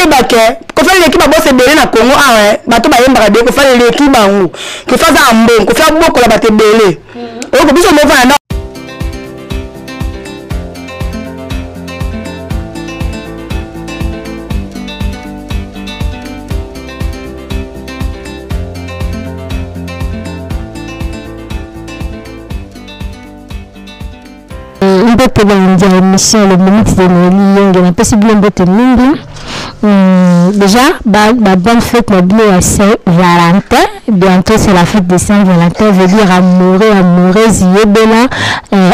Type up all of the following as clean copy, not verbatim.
baké ko fa l'équipe ba bosse belé na Congo ah bato ba yemba be ko fa l'équipe bango ko fa za ambo ko fa boko la baté belé o ko biso mo fa na Mbote bandia émission le minute de Nelly on a possible mbote mingi déjà bonne fête la bio à Saint-Valentin bientôt c'est la fête de Saint-Valentin veut dire amoureuse yebela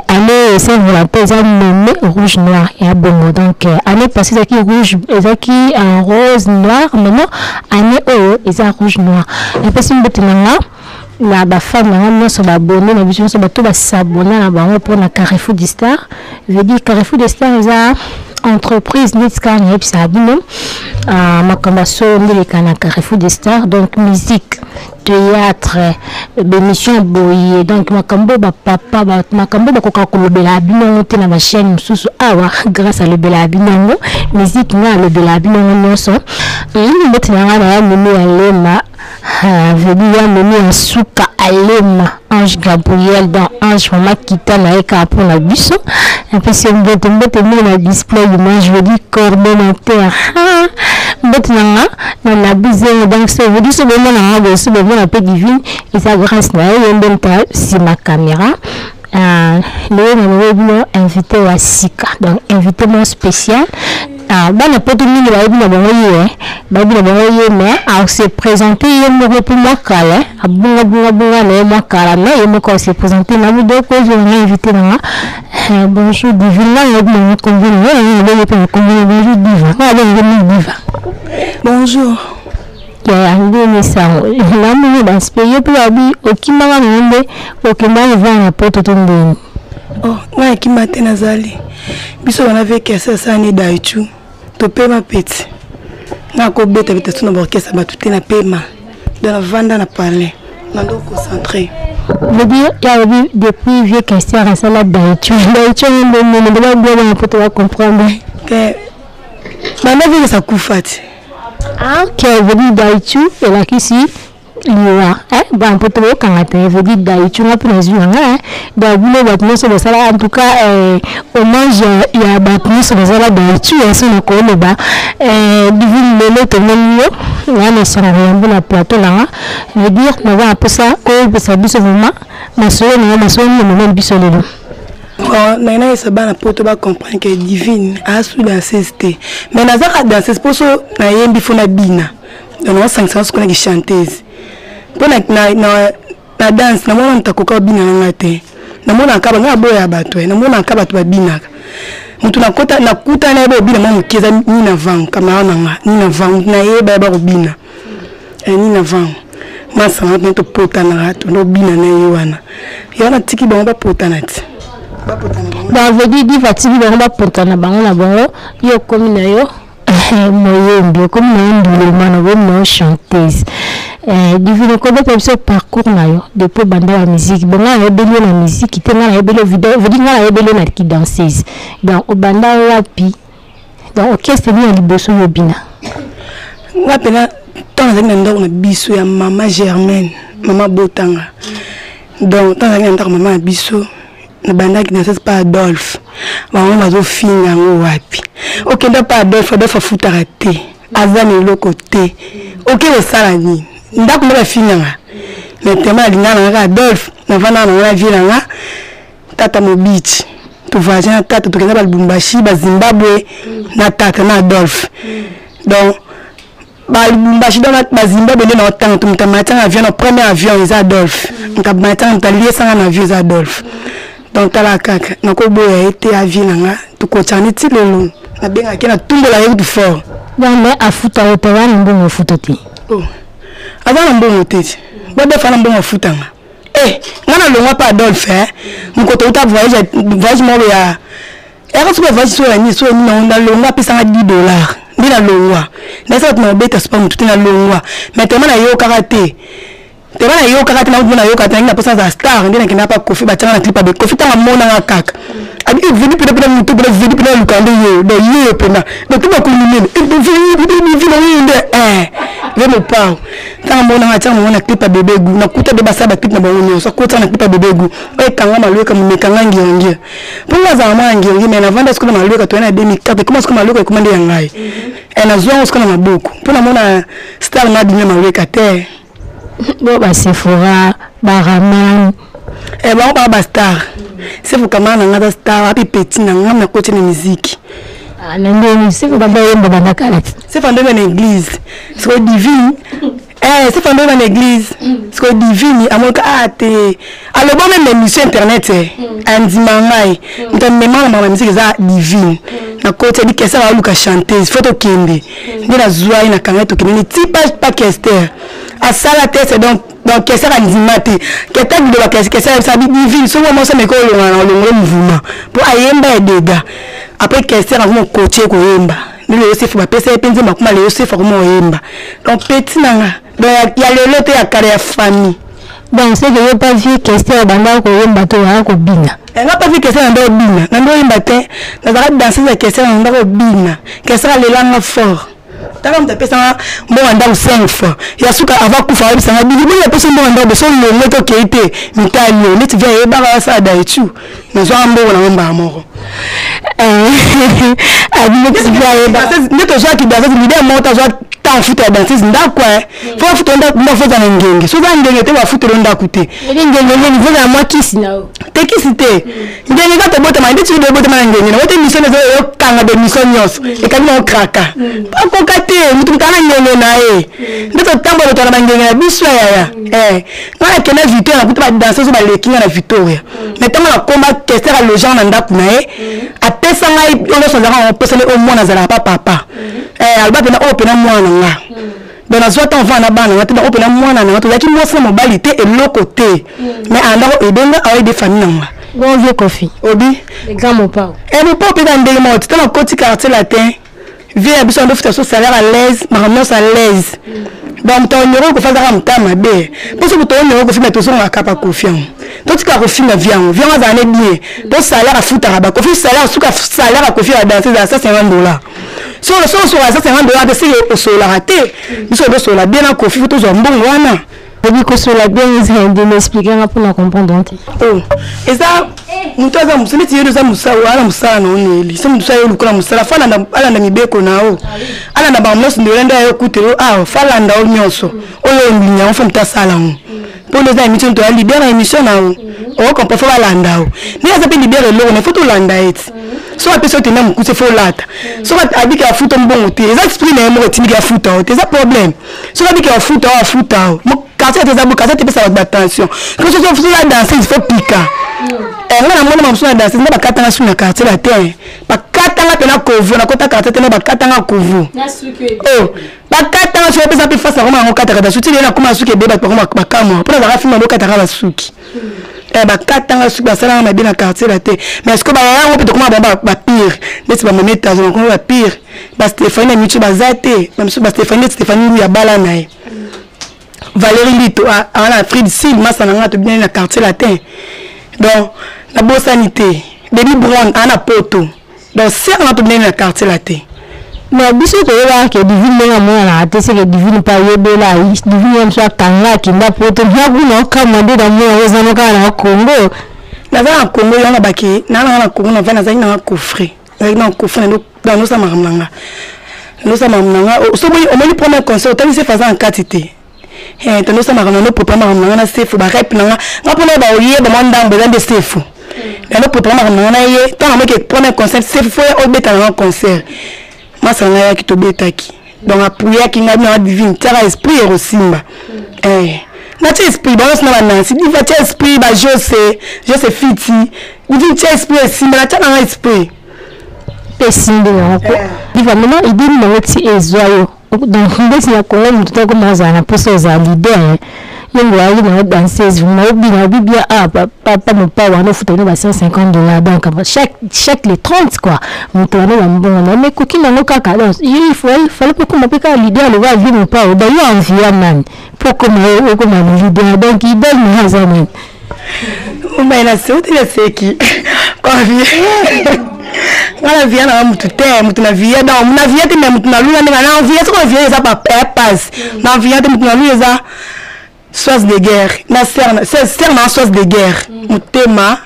année Saint-Valentin ça nommé rouge noir et bon donc année passée ça qui rouge ça qui en rose noir maintenant année oh ça rouge noir et puis mbote nanga la femme na so ba abonné na biso so ba to ba s'abonner na bango pour na Carrefour du Star veut dire Carrefour du Star eza entreprise nitscan et ça bino makamba so ndele kana Carrefour du Star donc musique théâtre émission boye donc makambo ba papa ba makambo ba koka kolobela bino te na ba chaîne mususu awa grâce à le bela bino musique na le bela bino nyonso mbote na ngana mimi alema veut dire mimi asuka alema Ange Gabriel dans Ange Mama Kita na eka pour la biso et puis c'est mbote na display image veut dire coordonnateur mbote na la bise donc ça veut dire ce moment na so bon peu divine et ça grâce na yembe ta si ma caméra le invité wa Sika donc invité mon spécial bana poto mingi ba yebina bango mais à se présenter yemo pour moi kala abunga na moi kala mais yemo ko se présenter na vous deux ko je vais inviter na bonjour divine là yemo ko bonjour diva bonjour Andoni sango na mimi baspeye pour abi okimanga ngombe okimanga vana poto tondeni oh na kimate nazali biso bana avec ça ni daichu to pema peti na ko beta beta tuna borkesa batute na pema dans la vanda na parler na ndo concentré veut dire il y a depuis vieux question à ça la daichu ndo ba bien poto va comprendre que bana vile ça kufati ah ok veut dire daichu et là ici liwa bon poto kangate veut dire daichu na pour les da bulo batno so sala en tout cas hommage ya batno so sala daichu et so ko le ba divine lelo to menyo na ne sala yambo na plateau là veut dire na va pour ça ko ça biso vraiment maso ni même biso lelo na esa bana poto ba comprendre que divine a sous dans ceste mais na zaka dans ce poso na yembi fona bina dans 500 ko na chanteuse pour na danse na mona ntakoka bina ngate na mona akaba nga boya bato na mona akaba to babinaka mutu na kuta na ebo bina mo mukeza ni na vang kama na ni na vang na yeba ba bina ni na vang masa na to pota na rato no bina na yewana yana tiki ba ba pota na ti ba veut dire diva tiki ba pota na bango na bango yo komi na yo moyembi comme moyembi mana bo chanteuse divine ko ba pebso parcours na yo depuis banda la musique bon na ebelo na musique te na ebelo vidéo veut dire na ebelo na ki danseuse donc o banda wapi donc orchestre ni liboso yo bina wapena tant na ndo na biso ya mama Germaine mama Botanga donc tant na ndo mama biso na banda ki danseuse pas Adolphe on va zo finga ngo wapi OK nda pas Adolphe dafa futara te azani loko te OK le sala ni ndako na finga mais tema lingana na Adolphe na vana na vie na tata Mobiti to voisin tata to kenda ba Lubumbashi ba Zimbabwe na tata na Adolphe donc ba Lubumbashi dans ba Zimbabwe na temps to mtamata avion na premier avion les Adolphe mtamata mtalie sanga na avion Adolphe donc tala kaka nako boya été avion nga to ko tani ti lelo na benga kena tumbola yetu fort mais afuta otawa mbongo futoti oh avant mbongo tete bobe fana mbongo futanga ngana longwa pa Adolphe mukoto uta voyage mo ya era so voyage so ni so ni na longwa pesa $10 ndina longwa na sa tuna beta spam tutina longwa mais tellement na yo karate te bana yo kaka tena na yo kaka na posa za star ndina kina pa Kofi ba tanga na clip ba Kofi tanga mona nga kaka abi vidi pena mutu pena vidi pena lukande yo de yo pena de tuba ko ni vidi ve mo pa tanga mona nga tanga mona clip bebe gu na kuta de basa ba clip na bango so kuta na clip bebe gu e kanga maluka mu mekanga ngiongia ponga za mwa ngiongia mais na vanda skona maluka to na 2004 comment skona maluka komande yangai na zwa skona mabuku pona mona star na dinga maluka te bon ba Sephora Baraman ba star c'est vous comment na star api petit na ngam na côté de musique nando c'est ba ba yemba bana kala c'est fondé dans l'église c'est divine c'est fondé dans l'église c'est divine amoka ate alors bon même émission internet andimangai ntamema na musique za divine na côté di kesa ba luka chanteuse photo kende ndina zwa ina kanga to kende tipa pas Kester à ça la tête donc Kester andimate keta de la Kester ça divine so mo se me ko le mouvement pour ayemba et dega après Kester a mon coacher ko yemba ndile Yosef ba pesa penzi makuma le Yosef ko mo yemba donc petit nanga donc il y a le lote ya carrière famille donc c'est que j'ai pas vu Kester banda ko yemba to ha ko bina nga pas vu Kester ndo bina ndo yemba te na za danser ya Kester ndo ko bina Kester le langa fort tala mta pesa mbo anda 5 fois ya suka ava kufa wa bisanga bibi ya pesa mbo anda beso le moto keite mitalio neti vya yeba ba sa da etu na zo ambo na mba amoro abi neti vya yeba neto zo ki danser l'idée monta zo ta futa danser ndakwa fo futa nda fo za ngenge so za ngenge te wa futa nda kute ngenge ni vona moi kisi na te kisi te ngenge ka te bota mande tu de bota mande ngenge na wote mission zo yo kanga de mission nyos e ka no kraka pa ko kate mutu mtana ngenge na ndeto tambo to na ngenge na biso ya na kena Victoria na kuta ba danser zo ba lekinga na Victoria mais tama na komba Kester a logeant na ndaku na apesa ngai ono so zaka on pesa le au moins na zala papa alba pena o pena mwana nga donc na zwata on va na bana ngati na o pena mwana na to yaki mwasa mobilité et le côté mais andako ebenga avec des familles nga bon vieux Kofi obi les grands mon papa mon papa dans ndenge mot tana côté quartier latin vie abiso ndo futa so salaire à l'aise maramos à l'aise donc ton numéro ko faza mtama be parce que ton numéro ko fina to so ngaka pa confiance to tika ko fina vian za ne bien to salaire à futa ba ko fi salaire suka salaire à confiance à danser à $150 so à $150 de c'est au sola raté biso do sola bien na ko fi to zo mbongo wana obi ko sola bien de m'expliquer pour la comprendre et ça mutaza musene tiyedo za musa wala musa no neli so musa yo lukula musa fala ala na mibeko nao ala na ba mnoso ndolenda yo kutero fala nda o nyoso oyo mbinya on fomta sala on pour les émissions to libérer émission nao o ko pa fa landa o ni aza pe libérer lo ne foto landa et so apeso te na mukuse fo lata so abika afuta mbongo te eza exprimer mo timika afuta o te za problème so abika afuta o quartier te zabu quartier te pesa ba attention que ce soit la danser il faut piquer na mona mamso na danser na bakata na suna quartier la terre bakata na pena kovu na kota quartier te na bakata na kovu na suke bakata na so pesa pe face à ma kata kata suti na kuma suke beba kwa bakamo pour la filma lokata ka basuki bakata na suki basala na bien na quartier la terre mais est-ce que ba ya peut comment ba pire neti ba mometa zo ko ba pire ba Stéphanie na mitu bazate mamso ba Stéphanie ya bala nae Valérie Lito en Afrique du Sud, ma sananga to bien na quartier latin. Donc la bonne sanité, Denis Brown en Poto. Donc c'est on to bien na quartier latin. Mais biso to ya ke divine na mo na ate se ke divine pa yebe la divine mso kanga kinda poto ya kuno kama de da mo ozana kana Congo. Na za Congo yana baki na Congo na vana za ina coffre. Na coffre dans nos samaranga. Nos samaranga so moi on me premier concert tant c'est faisant en quantité. Tano sama kana no papa mama na sefu ba rep na ngapona ba oye ba manda mbe de sefu na no papa mama na ye tana mo ke premier concert sefu fo o beta na concert masanga ya kitobeta ki donc appuya ki ngabi na divine tara esprit rosimba na ti esprit ba na nansi di va ti esprit ba Jose fiti di ti esprit simba na tana esprit pesimbe na ko di va mena idini na weti ezoyo donc ndesi na Congo mtu ko mazana poso za leader yongo ayi na danseuse na bibia papa mon papa wana futa no ba $150 donc chaque les 30 quoi mutano wa mbongo mais koki nango kaka donc il fallait que comme peka leader le va vivre mon papa ba yo envie man pour comme leader donc il donne mon hazamen mais la sauté la seki kwa vie ngala via na mutu te mutu na via donc na via te mutu na lula na via so via za pa pass na via te mutu na lula za source de guerre na ser na source de guerre mutema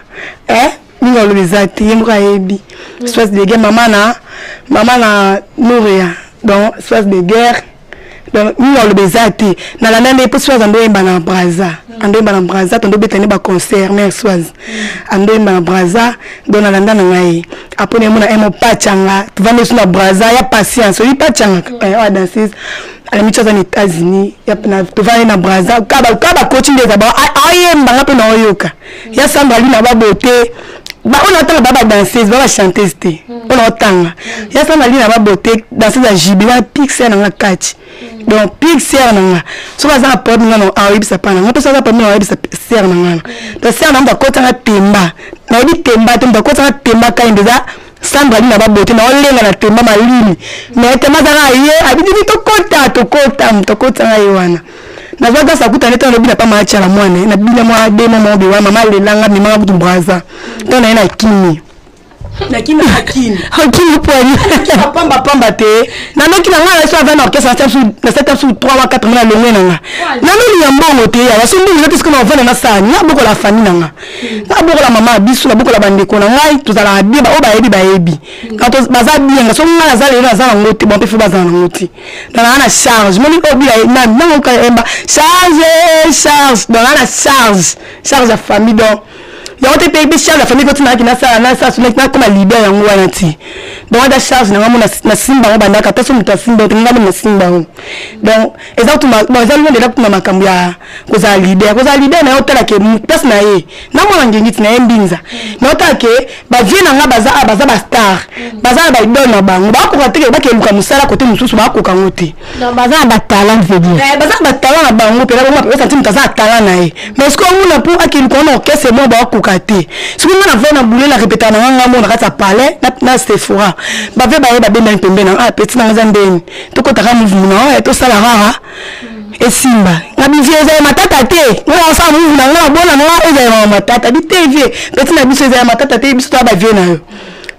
ninga lobezati yemka yebi source de guerre mama na Nouria donc source de guerre donc ninga lobezati na la nane pour source ando yemba na Braza tondo betani ba concert mère soise ando yemba na Braza donc na landa na ngai apone mona emo pachanga tuvande suna Braza ya patience oui pachanga wa danseuse à la mitchose en États-Unis ya na tuvande na Braza kaba coaching des aba ayemba ngape na oyoka ya samba lui na ba beauté ba on entend ba danseuse ba chanteuse te on entend ya samba lui na ba beauté danseuse à jibila pixel na ngakati donc pixel na nga so ba za pop ngano awibisa pana ngape so za pop ngano awibisa ser na ngana to ser na mba kota temba na bi temba temba kota temba kainde za samba lui na ba beauté na olenga na temba malini mais temba za ye abidi to kota nga yewana na vaga sa kuta neta no bina pa macha la mwana na bina mwa demo mo be wa mama le langa mi mama butu Braza to na ina kimi hakini pwani pamba te na noki na ngala so avana orchestre na 7 sur 3 ou 4 na longwe nanga na no ni mbongo te ya so mbongo te sikona ovana na sani na boko la famille nanga na boko la mama bisu na boko la bandeko na ngai tuzala biba o ba yebi quand baza bien so ngala za le na za ngoti bon pe fe baza ngoti na na charge moni ko bi na ngo ka emba charge dans la charge la famille donc il y a des pays charge la famille continue qui na ça sur na comme leader yango wana ti donc da charge na ngamo na simba ngo banda ka peso muta simba to ngamo na simba donc exactement bon za lwende la makambo ya koza leader na hotela ke place na ye na mwana ngengiti na embinza na hotela ke ba vie na nga baza ba star baza ba idol na bango ba ko kateke ba ke luka musala kote mususu ba ko kangote donc baza ba talent veut dire baza ba talent na bango pe la ba ko senti mutaza talent na ye mais ce qu'on a pour akili ko na orchestre mo ba ko kate ce qu'on a fait na boule la répéter na nga mo na kata palais na Sephora ba ve ba ye ba benda pembe na petit na nzambeni to ko taka mouvement to sala rara et simba na bivie za matata te ngala sa mouvement ngala bona ngala eza matata bi TV petit na biso za matata te biso to ba vie na yo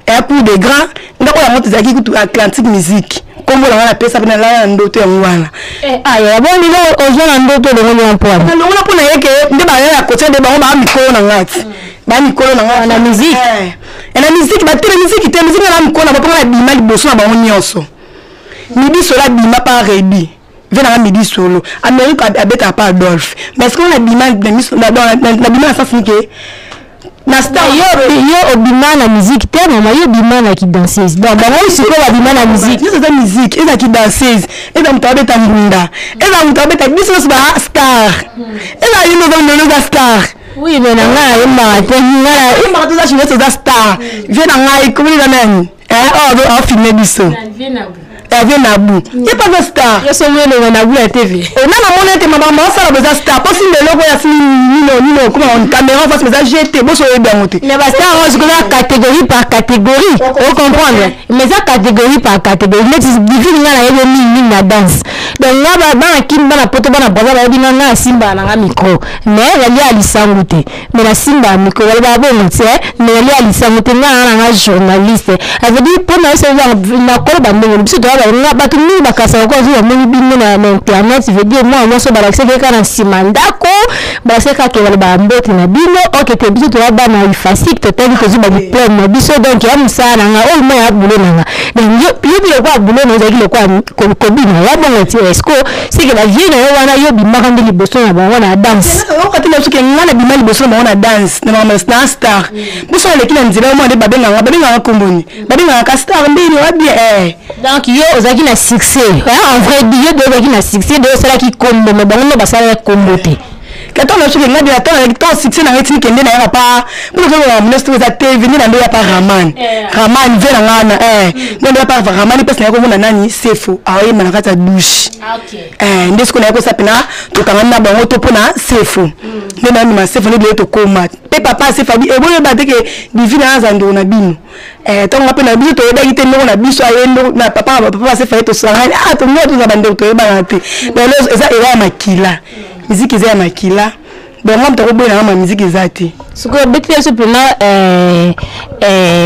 et pour des grands ndako ya moto zaki kutu Atlantic Music kombo la na pesa pena la ndoto ya ngwana ya boni lo ozona ndoto de ngoni ampoa na ngona pona yeke nde ba ya kote de ba ba mikolo na ngati ba mikolo na ngana na musique na musique ba tele musique te musique na mikolo ba pona bima liboso na ba nyonso midi sola bima pa rebi vena midi solo Amérique abeta pa Adolphe mais ce qu'on a bima na bima ça finike na star yo obima na musique te mama yo bima na ki danseuse donc ba moi siko ba bima na musique yo za musique eza ki danseuse eza mutabeta mbunda eza mutabeta biso ba star eza yino za star oui mais na nga yo ma te ngala yo ma to za chine za star vient na nga ikomuli na nani on filmer biso vient na bu y a pas de star yo so mwele na bu la TV na na mona te mama ça la beza star pas si le logo ya nino comment on caméra face mais ça GT bo so ebe ngote mais ba star on se catégorie par catégorie on comprendre mais ça catégorie par catégorie mais c'est difficile na yebe mingi na danse donc na ba kimba na poto bana baza ba bina na simba na nga micro mais yali alisangu te mais la simba micro yali ba bon te mais yali alisangu te na journaliste ça veut dire pour moi c'est na ko ba mbongo biso to nga bato mingi bakasa ko zuwa moni bingo na internet veut dire moi so balakse ke na simandako balakse ka ke wala ba mboti na bino ok te biso to ba na ifasik to tani ko zuba diplôme na biso donc ya musana nga o mo ya bulo nga donc yo bi ko bulo na zaki le ko bino ya bongo ti esco c'est que la vie na yo wana yo bi makande liboso na bango na danse o ka tena suke ngana bi mali liboso na bango na danse na mama star biso le kina nzira mo de babenga komboni babenga ka star mbini wa bien donc yo ozaki na succès en vrai bio de ozaki na succès de cela qui combo mais bango no basala combo te Quand on a choqué, on a dit succès dans les qui n'est pas pour le ministre de la TV, ni n'a pas Raman. Raman vient en n'a pas Raman parce que na nani c'est faux. Ah oui, mais la douche. OK. Ndesiko na ko sapina to kangana bango to pona c'est faux. Ne na ma c'est faux ne to koma. Pe papa c'est fabi e boye ba te ke divina zando na bino. Tant on appelle na biso to yeba ite no na biso ayendo na papa c'est fait to sangani to ngo to za bando to yeba te. Mais là ça ira makila. Musique za makila. Bon, on peut regarder la musique exacte. Ce que je veux simplement,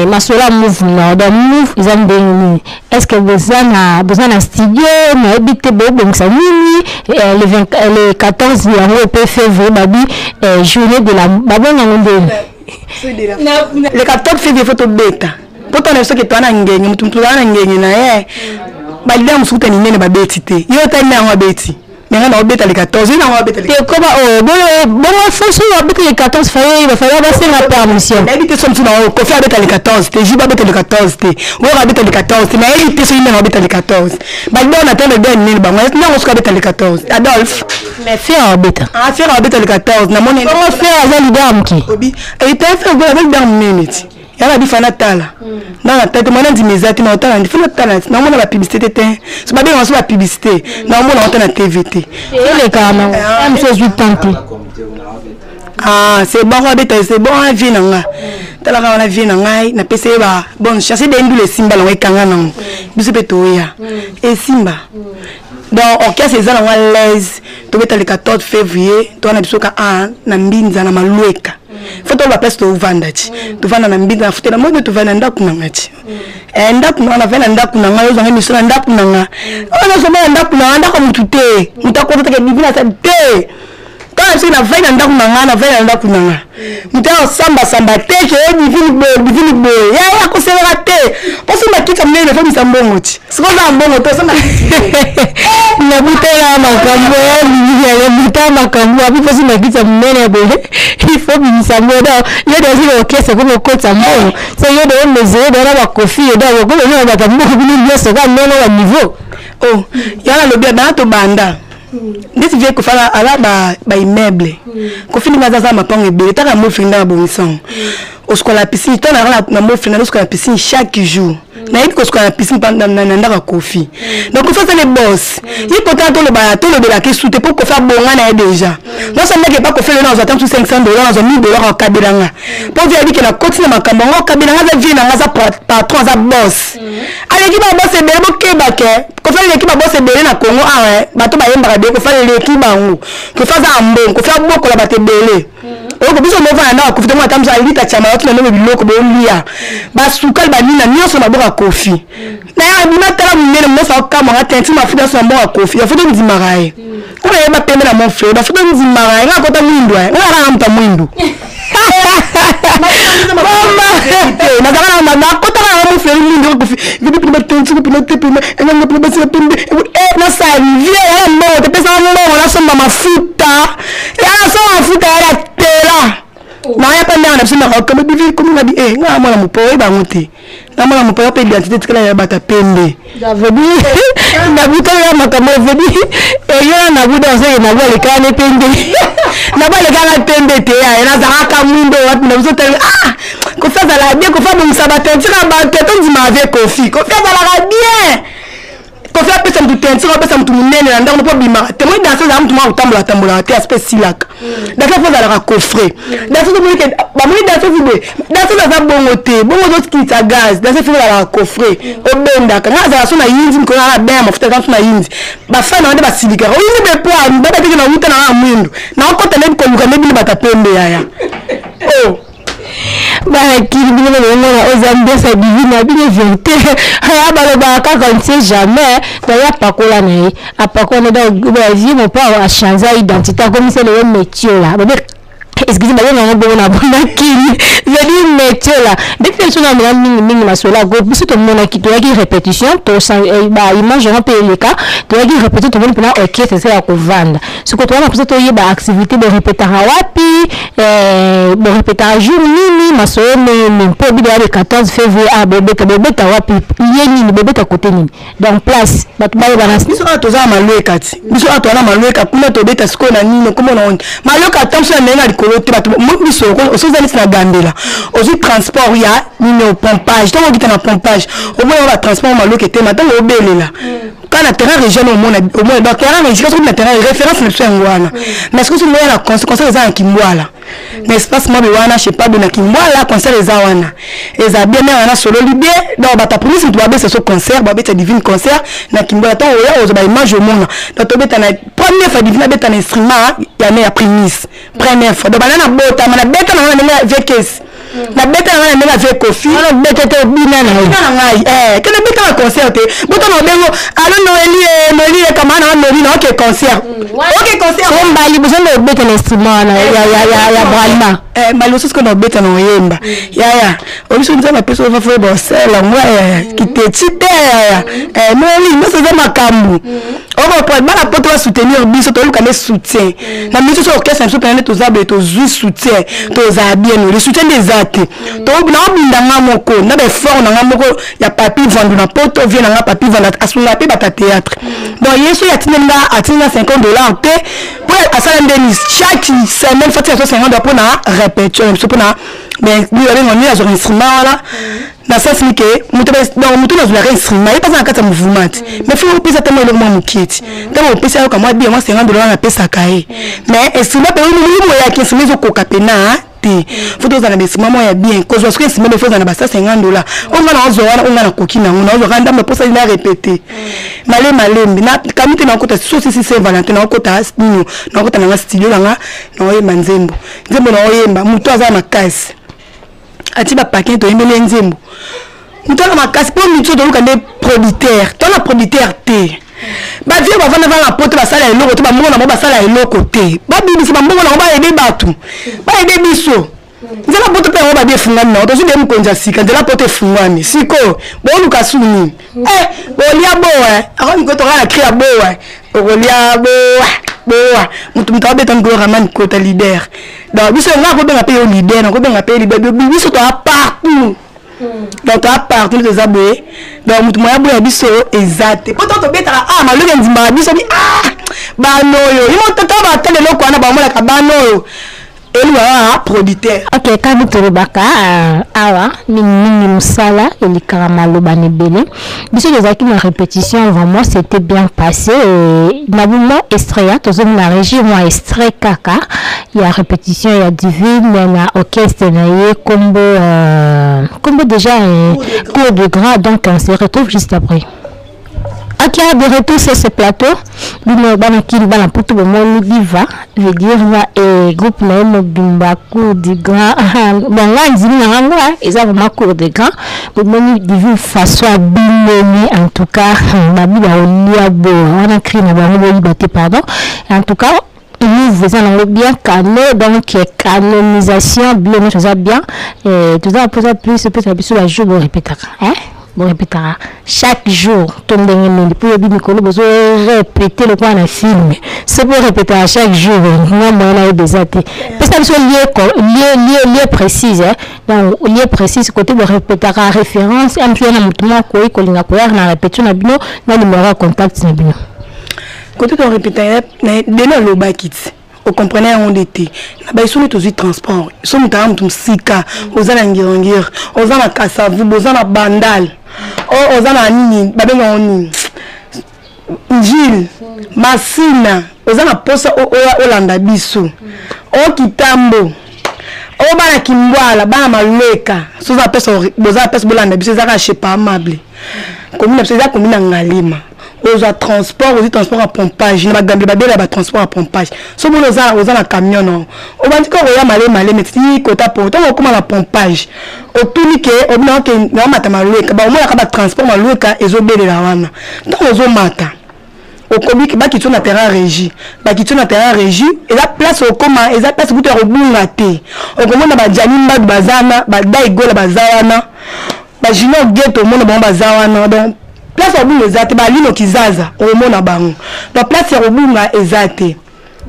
Masola mouvement, dans move, ils ont béni. Est-ce que vous avez besoin d'un studio, mais habitez donc ça le 14 février, babi, journée de la babon le 14 février, faut te bêta. Pourtant, on a ce que tu as ngenge, tu as ngenge na eh. Balia musuta ni nene babetite. Yo ta ni en beti. Mais on a bêta le 14, on a bêta le 14. Comment bon fonction on bêta le 14 il va falloir passer la permission. D'habitude somme sur on fait bêta le 14, t'es juste bêta le 14, t'es on bêta le 14, mais elle était sur une bêta le 14. Balia on attend le dernier ba, on a on bêta le 14. Adolphe, mais faire bêta. Ah faire bêta le 14, na mon on faire avec dame qui. Obi, et t'as fait avec dame minute. Yala bifana tala dans la tête moi ndi mezati na otala ndi fana tala na mona la publicité té so ba bien on la publicité na mona on na TVT ele kama am so 80 ah c'est bon c'est bon vie nanga tala ka na vie nanga na pese ba bon chercher des ndule simba la wekanga na biso petoya et simba donc orchestre c'est ça na l'aise to beta le 14 février to na biso ka na mbinza na malueka foto ba peste to vandachi to vanda na mbinza foto na modo to vanda ndaku na ngati ndaku na vanda ndaku na ngayo zanga miso na ndaku na nga ona so ba ndaku na ndako mutute mutako to ke bibina sa te quand c'est na vanda ndaku na nga na vanda ndaku na nga mutao samba te ke bivini bo ya ko sera te parce que makika mnene fo misambongo ti siko na mbongo to sama na butela makambo ya buta makambo abi fo makika mnene bo il faut misambongo yo de zile okese ko kota mbongo so yo de mesure de la kofi yo da ko le ba kambo bini nyoso ka mnene wa niveau oh yana lo bia ba to banda ndeti vie ko fala ala ba immeuble ko fini mazaza mapango ebele taka mo finda bonison au scola piscine to na mo finda au scola piscine chaque jour na yiko scola piscine pendant na ndaka kofi donc il faut ça les boss il peut tant le ba to le de la qui soute pour ko faire bonga na déjà non ça n'est pas ko faire na attendre $500 na $1000 en kabiranga pour dire que la continue makambo ngo kabiranga za vie na ngaza patron za boss ale ki ba boss e bele bo keba ke ko faire l'équipe boss e bele na Congo bato ba yemba de ko faire l'équipe bango ko faire za mbongo ko faire boko la bate bele o ko biso mo va na ko fitemo atamza alita chama watu na no biloko bo lia ba sukal ba nina nyoso na boka kofi na ya bina tala munene mo sa kama atenti mafuta so mbo kofi ya foto nzimaraye ko ya ba pembe na mon frère ba foto nzimaraye nga kota mwindu nga ra mpa mwindu mama na kana mama kota na mon frère mwindu kofi bibi pima tensi ko pima tepima nga pima basi pimbe na sa vie ya mo te pesa mo na so mafuta ya so mafuta ya tela na ya panda na bisema ko me bibi ko na bi nga mwana mupo ba muti na mwana mupo ya pe identité tikala ya bata pembe davedi na buta ya makambo vedi yo na buda se na bole kana pembe na bole kana pembe te ya na zaka mundo watu na biso tele ko fa la bien ko fa bon sabate tira ba te to ndima avec kofi ko fa la bien ko fa pesa mtu tensira pesa mtu munene na ndako po bima te moi danser za mtu ma utambola te aspect silaka d'accord faut la coffrer danser to que ba moi danser vous danser za bongo te bongo zo ki ta gaz danser faut la coffrer o benda kana za so na yinzi ko na ba mafuta za so na yinzi ba fa na ba silika o yinzi be po a ba te na uta na mwindo na ko tele ko luka mebi ba ta pembe ya oh bah qui vient le moment aux ambiances divines bien vérité ah bah le bah quand on sait jamais d'ailleurs pas quoi là mais à pas quoi on est dans vie mon pas à changer identité comme c'est le métier là excusez-moi on a bon kili je dis métier là dès que tu as mingi masola go biso to mona ki to yaki répétition to ba image on peut le cas to yaki répéter to mona OK c'est ça ko vanda ce que toi na to yeba activité de répéter wapi bon répéta jour nini maso ne po bi le 14 février a bébé ta wapi yeni ni bébé ta côté nini donc place bat ba bana biso atoza malueka ti biso atona malueka kuna to beta siko na nini comme on malueka tamso na nenga likolo te bato biso osoza lisi na gambela ozu transport ya nini au pompage to ngita na pompage au moins on va transport malueka te matin obelela quand la terrain régional au moins donc terrain régional sur la terrain référence ne soit ngwana mais ce que c'est la conseil za kimwala l'espace moi wana je sais pas de na kimwala conseil za wana eza bien wana solo libé donc bata police tu va ce concert ba beta divine concert na kimwala to oya ozo ba image au monde donc to beta na première fois divine beta na instrument ya ne ya prémisse première fois donc bana bota na beta na vekes la beta na na avec Kofi na beta te bina na ngai que na beta na concert te bota na bengo alors Noélie comment na Noélie na OK concert OK concert on ba li besoin de beta l'instrument ya bralma maloso ce que na beta na yemba ya obiso nza na peso va faire bosel la moi qui te tite Noélie mais c'est makambu on va pas bana poto soutenir biso to luka ne soutien na miso so orchestre na so pendant to zabe to zui soutien to za bien le soutien des ate to na binda ngamoko na be fort na ngamoko ya papi vendu na poto vient na papi vendu asunga pe bata théâtre donc yeso ya tinenda atina $50 te pour asala ndeni chaque semaine faut $50 pour na répétition pour na mais lui on est sur instrument là na sens ni que mutu na zula instrument il passe en kata mouvement mais faut pesa tellement le moment mukiti tellement pesa comme moi bien moi $50 na pesa kae mais instrument pe mu ya ki instrument zo kokapena te faut dans la maman ya bien cause parce que instrument faut dans basa $50 on va na zo wana on na koki na on zo randa me posa ina répéter malembe na kamite na kota sosi Saint Valentin na kota nino na kota na studio nga na oyemba nzembo na oyemba mutu aza makasi ati ba paquet to yembele nzembo mutu na makasi po mutu to luka ne producteur to na producteur te ba vie ba vana vana poto ba sala eloko to ba mona ba sala eloko te ba bibisi ba mbongo na ba ebe batu ba ebe biso nzela poto pe ba defungani na to su dem konja sika nzela poto efungani siko bo luka suni olia boa akoni ko to kana kria boa olia boa mutu mutabe tan gloire man ko ta leader donc biso nga ko benga pe yo leader na ko benga pe leader biso to partout donc à partir des abonnés donc mutu moya boya biso exact poto to beta maluka nzimba biso bi banoyo imo tata ba tele loko ana ba mola ka banoyo elwa producteur. Ok, quand nous te rebaka awa mingi musala eli karamalo banebele biso les acquis na répétition vraiment c'était bien passé na moment extrait tozo na régie moi extrait kaka il y a répétition il y a divine na orchestre na ye combo déjà cours de gras donc on se retrouve juste après. Ok, de retour sur ce plateau, nous avons pour le diva, veut dire le groupe Bimba cours de grand. Bon, là, ils ont vraiment cours de grand. Nous avons François Binoni, en tout cas, on a écrit pardon. En tout cas, nous faisons bien canon, donc canonisation, bien, chose bien. Tout ça, pour ça, plus, peut-être, sur la jour, on répétera. Bon répétera chaque jour ton dernier mot pour Nicolas besoin répéter le point d'un film c'est pour répéter à chaque jour moi on a des athées parce que c'est lié précis donc lié précis côté de répétera référence un peu na mutumo ko ikolinga ko na répétition na bino na numéro contact na bino côté de répéter dès le bakit vous comprenez on était là-bas ils sont tous les transports ils sont tous sika aux alangirangir aux ana kasavu aux ana bandal aux ana nini babenga oni Gilles Massina aux ana posa Olanda biso o kitambo o bana kimbwala bana maleka soza pesa boza pesa bolanda biso za rache pas amable comme na pesa comme na ngalima aux transport à pompage na bagambi babela ba transport à pompage so bono za na camion non o bandi ko ya malé mais ti kota pour to ko na pompage o tunike o bino ke na mata maleka ba o mo ka ba transport maleka ezo belela wana donc ozo mata au comique ba ki na terrain régie ba ki na terrain régie et la place au comment et la place buto robunga te o ko mona ba janimba bazana ba daigola bazawana ba jino ghetto mona ba bazawana donc place obunga ezate ba lino kizaza o mona bango donc place obunga ezate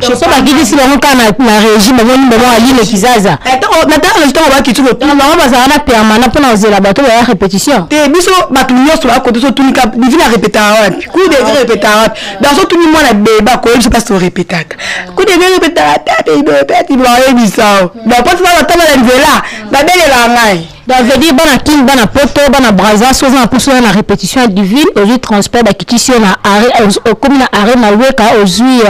Je sais pas qui si on quand na régime on ali le kizaza. Nataka je t'envoie qui tu veux. Non on va ça na permanent pour na la bateau la répétition. Te biso batunyo sur la côté so tunika divina répéta wapi. Coup de répéta wapi. Dans so tuni moi na beba ko je passe au répétaka. Coup de répéta tata ibe peti ba ebisa. Ba pas ça tama la nzela. Ba bele la ngai. Donc veut dire bana king bana poto bana braza so za pour na répétition divine au lieu transport ba kitisi na arrêt comme na arrêt na weka ozui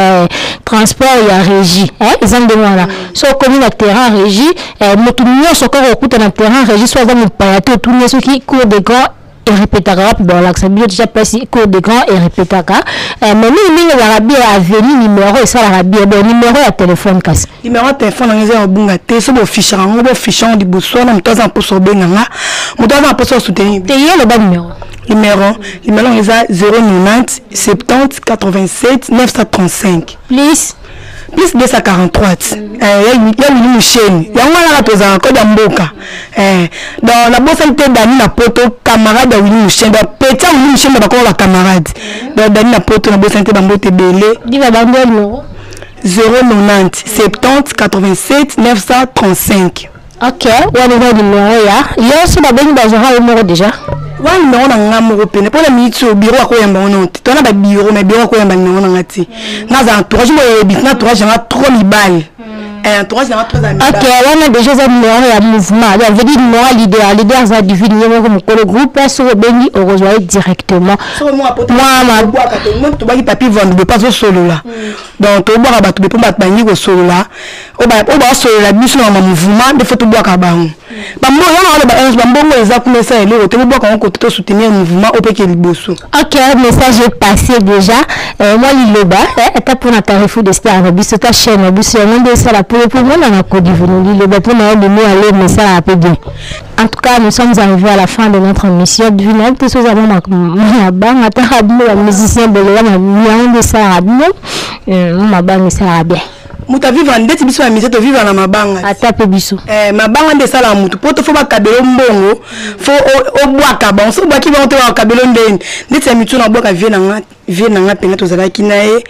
transport ya régie hein ils ont demandé so comme na terrain régie moto nyonso ko okuta na terrain régie so za mopayate tout ne so qui cours de grand et répétera dans l'accès bio déjà passé cours de grand et répétera mais ni l'arabi a venu numéro et ça l'arabi bon numéro à téléphone casse numéro de téléphone ngeze obunga te so bo fichera ngo fichon di bosona mtoza pour benanga mtoza pour soutenir te le bon numéro ngeza 090 70 87 935 plus 243 ya wili musheni ya ngwana la toza ko da mboka dans la bonne Dani na poto camarade wili musheni da peta wili musheni ba ko la camarade dans Dani na poto na bonne ba mbote belé diva ba numéro 090 70 87 935 OK ouais le numéro ya yo so ba bengi ba jora numéro déjà wa numéro na ngamo kopene pour la minute au bureau ko yamba on to na ba bureau mais bureau ko yamba numéro na ngati ngaza entourage mo ebitna entourage na trop mibali entourage na trop amis OK on a déjà un numéro ya mouvement ça veut dire numéro leader za divine comme le groupe so bengi au rejoindre directement moi ma bois ka to ba ki papi vendre pas au solo là donc to bois ba to be pas bangi ko solo là o ba solo la biso na mouvement de photo bois ka ba bambo yana ba bambongo eza kuma ça ele te bois ka on to soutenir mouvement au peke liboso. OK message est passé déjà moi liloba eta pour na tarifou de star biso ta chaîne biso monde ça la pour moi na ko divine liloba pour na de nous aller mais ça a peu bien. En tout cas nous sommes arrivés à la fin de notre émission divine tous nous avons ma bang ta la musicien de la de ça ma bang ça bien. Muta vivre ndeti biso ya misete vivre na mabanga atape biso mabanga ndesa la mutu poto fo ba kabelo mbongo fo obwaka ba so baki ba to ba kabelo ndeni ndeti ya mitu na bwaka vie na nga penga to zalaki na e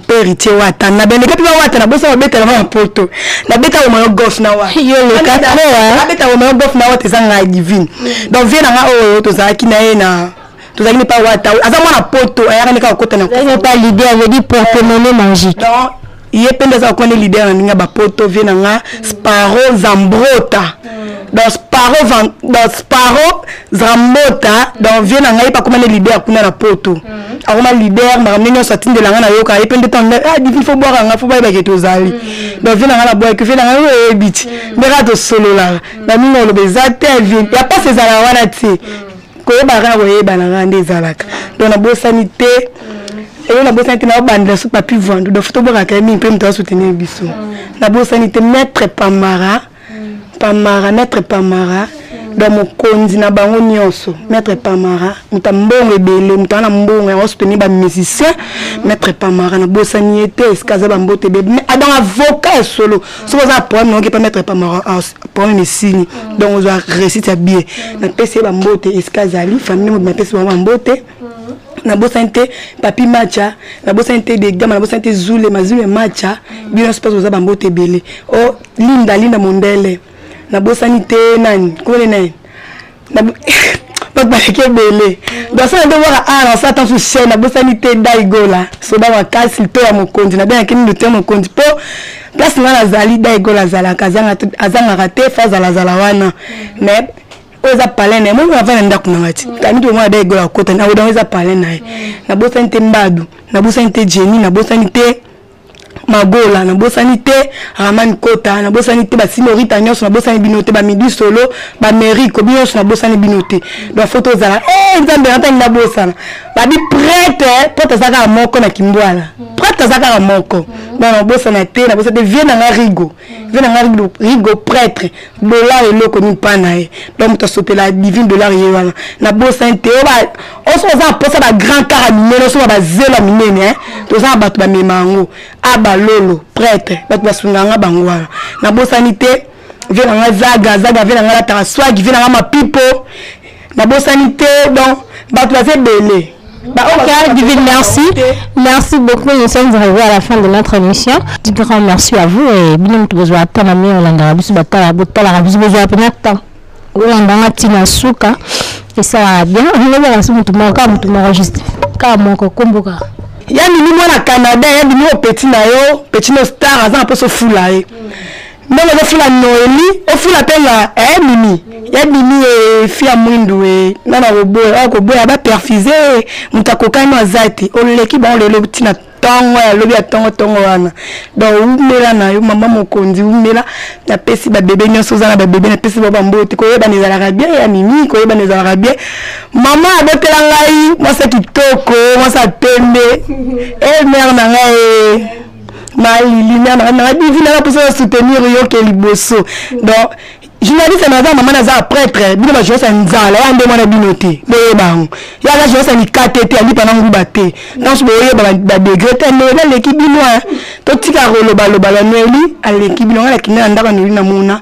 héritier wata na bende kapi ba wata na bosa ba beta na poto na beta o moyo golf na wa yo le kata na beta o moyo golf na wa te zanga divine donc vie na nga o to zalaki na e na to zalaki pas wata aza mwana poto ayaka nika okota na pas l'idée avait dit porte-monnaie magique il est pendant ça qu'on est leader na ninga ba poto vient nga Sparo Zambrota dans Sparo Zambrota donc vient nga pas comme leader kuna na poto akoma leader ma ninga satine de la na yoka et pendant temps il faut boire nga faut ba ke tozali donc vient nga la boire que vient nga ebiti mais de solo là na ninga le bezate vient y a pas ces ala wana ti ko ba ra ko e ba na ngande zalaka donc na bo sanité et on a besoin de bande sur papier vendre de photo boka ka mi peut me soutenir biso na bo sanité maître Pamara dans mon konzi na bango nyonso maître Pamara mutambongo ebele mutana mbongo ya soutenir ba musicien maître Pamara na bo sanité eskaza ba mbote bebe dans avocat solo so za problème non que pas maître Pamara problème ici donc on doit réciter bien na pese ba mbote eskazali famille mo pese ba mbote na bo santé papi matcha na bo santé de gama na bo santé zule mazule matcha bien espace za ba mbote ebele o linda mondele na bo sanité nani kone nani na pas bareke belé dans ça on doit voir ah ça tant sur chaîne na bo sanité daigola so ba wa kasi to ya mokonzi na bien kini to mokonzi po place na zali daigola zala kazanga azanga raté faza la zala wana mais oza palene mo va vendre ndako ngati tani to mo daigola kota na oza palene na bo sanité mbadu na bo sanité jeni na bo sanité magola na bo sanité ramani kota na bo sanité ba sinorita nyonso na bo sanité binoté ba midi solo ba mairie ko nyonso na bo sanité binoté do photo zala nzambe ata na bo sana ba bi prêtre prêtre zaka moko na kimbwala prêtre zaka moko na bo sanité na bo sanité vient na rigo prêtre dollar et loko ni panae donc to sauter la divine dollar yewana na bo sanité o so za posa ba grand carabinier so ba zela minene to za ba to ba memango aba lolo prêtre bato basunganga bangwala na bo sanité vient na zaga vient na la swag vient na ma pipo na bo sanité donc bato basé belé Ok, Divine, merci. Merci beaucoup. Nous sommes arrivés à la fin de notre émission. Du grand merci à vous. Et bien, nous avons attendre à mieux. On a besoin de souka. Et ça va bien. On va la juste. Il y a mini moi na Canada, il y a mini au petit nayo, petit no star, ça un peu so fula eh. Mais le fula Noélie, au fula pela mimi. Il y a mini fille à mwindu eh. Nana robo, ko boya ba perfiser, mutakoka no azati. O leki ba le petit na tongo ya lobi tongo wana. Donc umela na yo mama mokonzi umela na pesi ba bébé nyonso za na ba bébé na pesi ba mboti ko yeba nezala bien ya mimi ko yeba nezala bien. Maman abotela ngai moi c'est kitoko moi ça pembe mère na ngai malili na divina pour soutenir yo ke liboso. Donc journaliste na maman na za prêtre bino ba josa nzala ya ndemo na binote boye bango ya la josa ni katete ali pana nguba te donc boye ba degré no la l'équipe binoa to tika rolo ba la neli à l'équipe binoa la kina ndaka neli na mona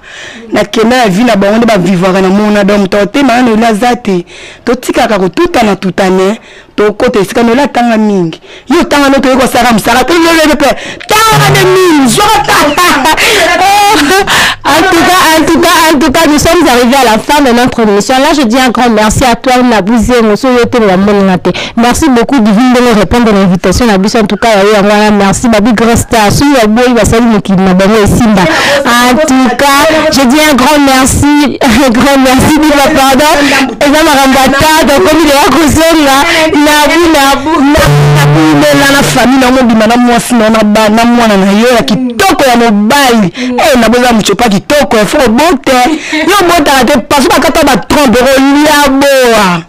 na kena ya vie na bango ba vivre na mona donc to te ma no la zate to tika ka ko tutana tutane to côté sika no la tanga mingi yo tanga no to ko sara msara to le pe tanga de mingi jota en tout cas, nous sommes arrivés à la fin de notre émission. Là, je dis un grand merci à toi, Nabouzé, merci beaucoup, Divine, de nous répondre à l'invitation. En tout cas, merci, Babi Gresta, en tout cas, je dis un grand merci, pardon, et la famille, kitoko faut bote yo bota te parce que quand on trompe boa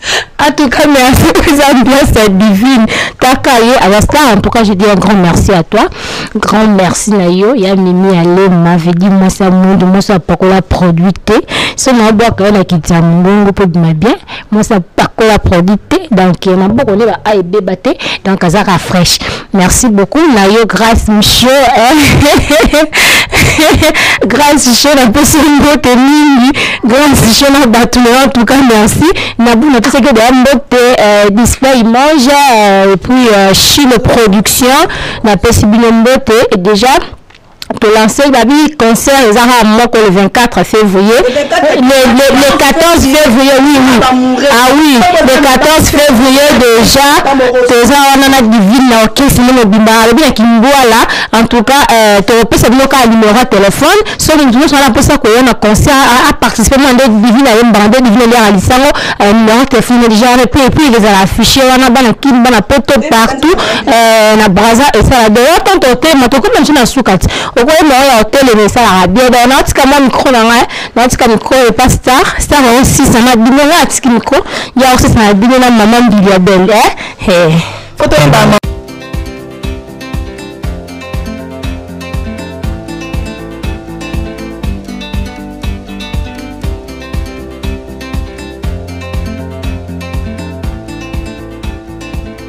en tout cas merci pour cette ambiance divine takaye avasta. En tout cas je dis un grand merci à toi, grand merci nayo ya mimi ale m'avait dit moi ça monde moi ça pas la produité c'est na boa ka na kitsa mbongo pour ma bien moi ça pas la produité donc na boko ne ba aebe baté donc azaka fraîche. Merci beaucoup nayo grâce monsieur grâce chez la personne de Mingi, grâce chez la bateau, en tout cas merci. Nabou n'a pas que de display image et puis chez la production, n'a pas si bien et déjà pour lancer le concert les arabes le 24 février le 14 février oui ah oui le 14 février déjà on a divine na orchestre le bimba bien kimboala en tout cas tu peux savoir le numéro de téléphone sur le numéro sur la poste qu'on a concert à participer moi de divine à bande divine à lisango numéro de téléphone déjà et puis les afficher on a bana kim bana poto partout na braza et ça là dehors tant au thème to comme je na soukat au quoi moi hôtel et ça la bien dans notre comme micro là notre comme micro et pas star aussi ça m'a dit moi à ce micro il y a aussi ça m'a dit maman Bilia belle photo maman